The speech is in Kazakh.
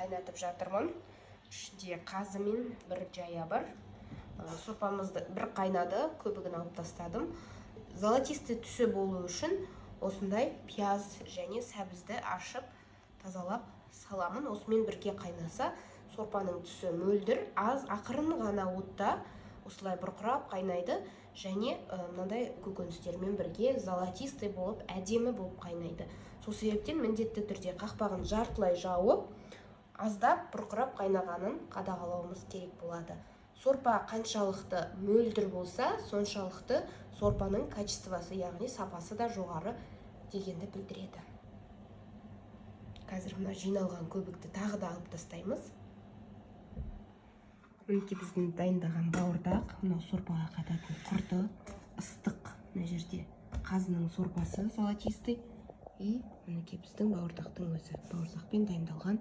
қайнатып жатырмын. Ішінде қазы мен бір жая бар. Сорпамызды бір қайнады, көбігін алып тастадым. Золотистый түсі болу үшін осындай пияз және сәбізді ашып, тазалап саламын. Осымен бірге қайнаса, сорпаның түсі мөлдір, аз ақырын ғана отта осылай бұрқырап қайнайды және мынандай көкөністермен бірге золотистый болып, әдемі болып қайнайды. Сол себептен міндетті түрде қақпағын жартылай жауып, аздап бұрқырап қайнағанын қадағалауымыз керек болады. Сорпа қаншалықты мөлдір болса, соншалықты сорпаның качествосы, яғни сапасы да жоғары дегенді білдіреді. Қазір мына жиналған көбікті тағы да алып тастаймыз. Мінекей біздің дайындаған бауырдақ, мына сорпаға қататын құрты, ыстық, мына жерде қазының сорпасы золотистый, и мінекей біздің бауырдақтың өзі бауырсақпен дайындалған.